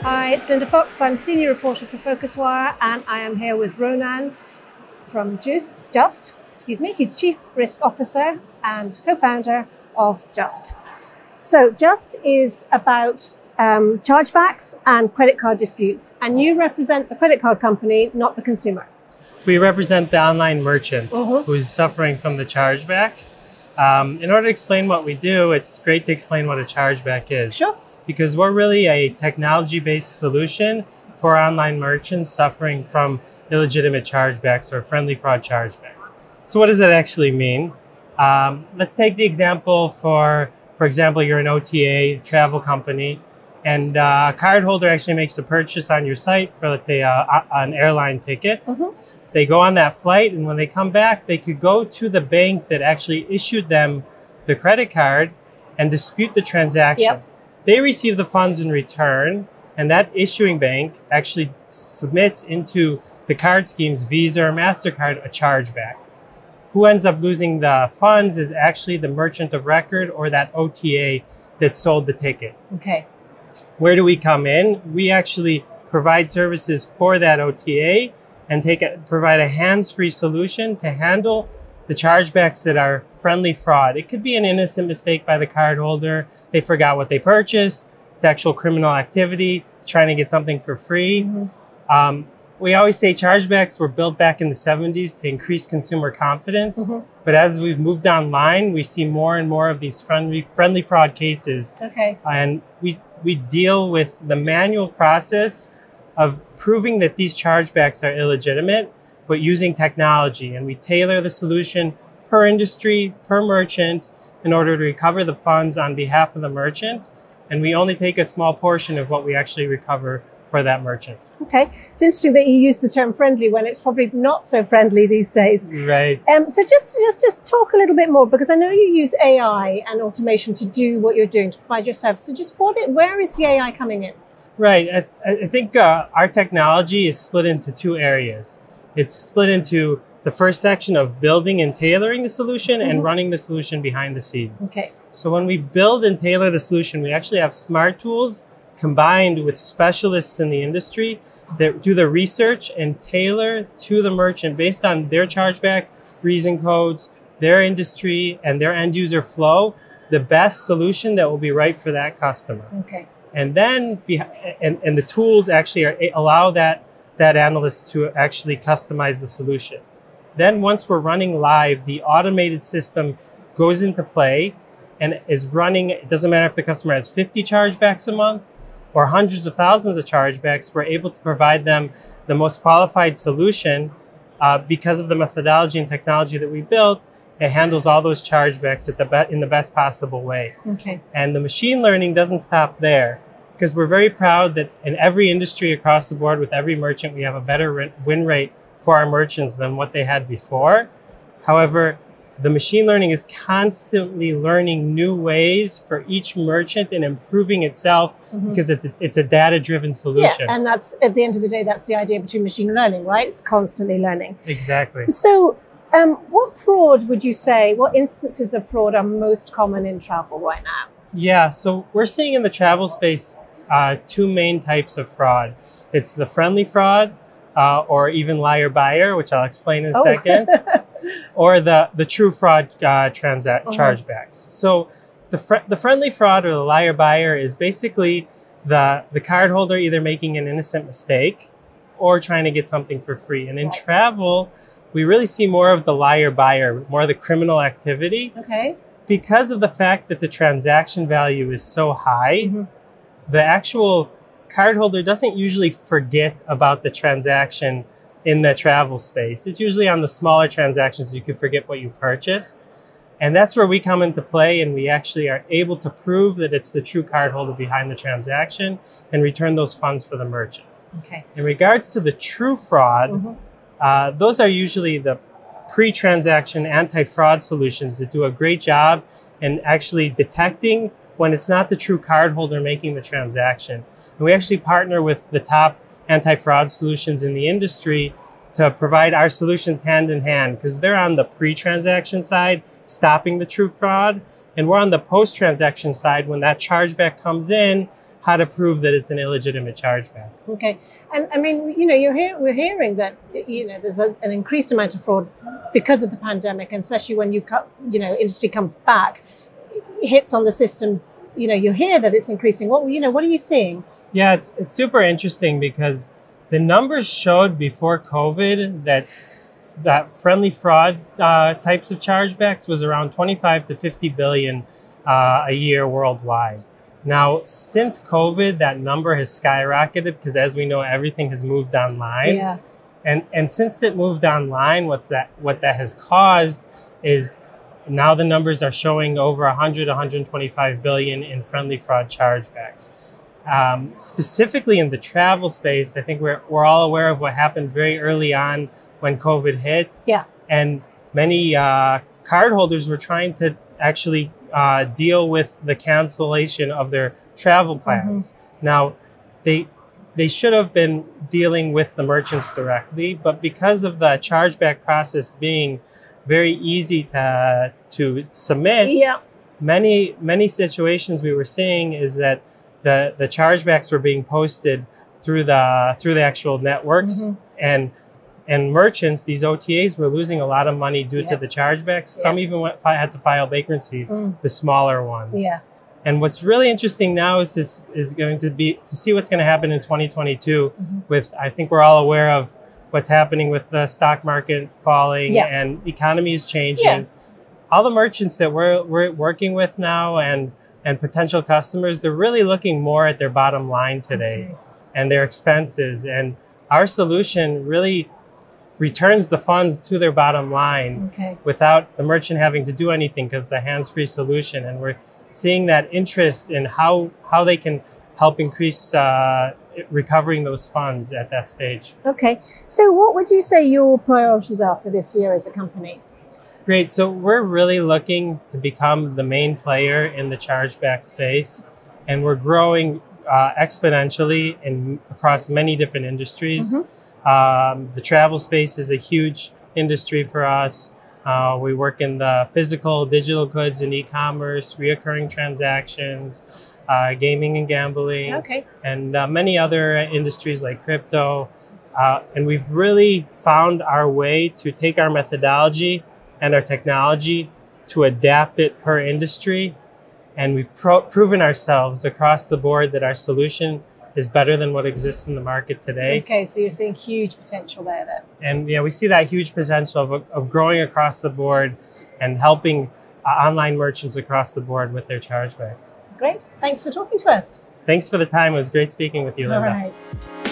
Hi, it's Linda Fox. I'm senior reporter for PhocusWire, and I am here with Roenen from Justt. He's Chief Risk Officer and co-founder of Justt. So Justt is about chargebacks and credit card disputes, and you represent the credit card company, not the consumer. We represent the online merchant who's suffering from the chargeback. In order to explain what we do, it's great to explain what a chargeback is. Sure. Because we're really a technology-based solution for online merchants suffering from illegitimate chargebacks or friendly fraud chargebacks. So what does that actually mean? Let's take the example for example, you're an OTA travel company, and a cardholder actually makes a purchase on your site for, let's say, an airline ticket. They go on that flight, and when they come back, they could go to the bank that actually issued them the credit card and dispute the transaction. Yep. They receive the funds in return, and that issuing bank actually submits into the card scheme's Visa or MasterCard a chargeback. Who ends up losing the funds is actually the merchant of record or that OTA that sold the ticket. Okay. Where do we come in? We actually provide services for that OTA and provide a hands-free solution to handle the chargebacks that are friendly fraud. It could be an innocent mistake by the cardholder. They forgot what they purchased. It's actual criminal activity, trying to get something for free. We always say chargebacks were built back in the 70s to increase consumer confidence. But as we've moved online, we see more and more of these friendly fraud cases. Okay. And we deal with the manual process of proving that these chargebacks are illegitimate, but using technology. And we tailor the solution per industry, per merchant, in order to recover the funds on behalf of the merchant. And we only take a small portion of what we actually recover for that merchant. Okay. It's interesting that you use the term friendly when it's probably not so friendly these days. Right. So just talk a little bit more, because I know you use AI and automation to do what you're doing, to provide your service. So just where is the AI coming in? Right. I think our technology is split into two areas. It's split into the first section of building and tailoring the solution and running the solution behind the scenes. Okay. So when we build and tailor the solution, we actually have smart tools combined with specialists in the industry that do the research and tailor to the merchant based on their chargeback reason codes, their industry, and their end user flow, the best solution that will be right for that customer. Okay. And then, and the tools actually allow that analyst to actually customize the solution. Then once we're running live, the automated system goes into play and is running. It doesn't matter if the customer has 50 chargebacks a month or hundreds of thousands of chargebacks, we're able to provide them the most qualified solution because of the methodology and technology that we built. It handles all those chargebacks in the best possible way. Okay. And the machine learning doesn't stop there, because we're very proud that in every industry across the board with every merchant, we have a better win rate for our merchants than what they had before. However, the machine learning is constantly learning new ways for each merchant and improving itself because it's a data-driven solution. Yeah, and that's, at the end of the day, that's the idea between machine learning, right? It's constantly learning. Exactly. So what fraud would you say, what instances of fraud are most common in travel right now? Yeah, so we're seeing in the travel space two main types of fraud. It's the friendly fraud, or even liar buyer, which I'll explain in a second, or the true fraud chargebacks. So the friendly fraud or the liar buyer is basically the cardholder either making an innocent mistake or trying to get something for free. And in travel, we really see more of the liar buyer, more of the criminal activity. Okay. Because of the fact that the transaction value is so high, the actual cardholder doesn't usually forget about the transaction in the travel space. It's usually on the smaller transactions you can forget what you purchased. And that's where we come into play, and we actually are able to prove that it's the true cardholder behind the transaction and return those funds for the merchant. Okay. In regards to the true fraud, those are usually the pre-transaction anti-fraud solutions that do a great job in actually detecting when it's not the true cardholder making the transaction. And we actually partner with the top anti-fraud solutions in the industry to provide our solutions hand in hand, because they're on the pre-transaction side, stopping the true fraud, and we're on the post-transaction side when that chargeback comes in how to prove that it's an illegitimate chargeback. Okay, and I mean, you know, we're hearing that, you know, there's an increased amount of fraud because of the pandemic, and especially when industry comes back, hits on the systems. You know, you hear that it's increasing. What are you seeing? Yeah, it's super interesting because the numbers showed before COVID that friendly fraud types of chargebacks was around 25 to 50 billion a year worldwide. Now, since COVID, that number has skyrocketed because, as we know, everything has moved online. Yeah. And since it moved online, what that has caused is now the numbers are showing over 125 billion in friendly fraud chargebacks. Specifically in the travel space, I think we're all aware of what happened very early on when COVID hit. Yeah. And many cardholders were trying to actually deal with the cancellation of their travel plans. Mm-hmm. Now, they should have been dealing with the merchants directly, but because of the chargeback process being very easy to submit, yeah, many situations we were seeing is that the chargebacks were being posted through the actual networks, mm-hmm, and merchants, these OTAs, were losing a lot of money due, yeah, to the chargebacks. Yeah. Some even had to file bankruptcy, the smaller ones. Yeah. And what's really interesting now is going to be to see what's going to happen in 2022. Mm-hmm. With, I think we're all aware of what's happening with the stock market falling, yeah, and the economy is changing. Yeah. All the merchants that we're working with now and potential customers, they're really looking more at their bottom line today, okay, and their expenses. And our solution really returns the funds to their bottom line, okay, without the merchant having to do anything, because it's a hands-free solution. And we're seeing that interest in how they can help increase recovering those funds at that stage. Okay, so what would you say your priorities are for this year as a company? Great, so we're really looking to become the main player in the chargeback space, and we're growing exponentially across many different industries. Mm-hmm. The travel space is a huge industry for us. We work in the physical, digital goods and e-commerce, reoccurring transactions, gaming and gambling, okay, and many other industries like crypto. And we've really found our way to take our methodology and our technology to adapt it per industry. And we've proven ourselves across the board that our solution is better than what exists in the market today. Okay, so you're seeing huge potential there then. And yeah, we see that huge potential of growing across the board and helping online merchants across the board with their chargebacks. Great, thanks for talking to us. Thanks for the time, it was great speaking with you, Linda. All right.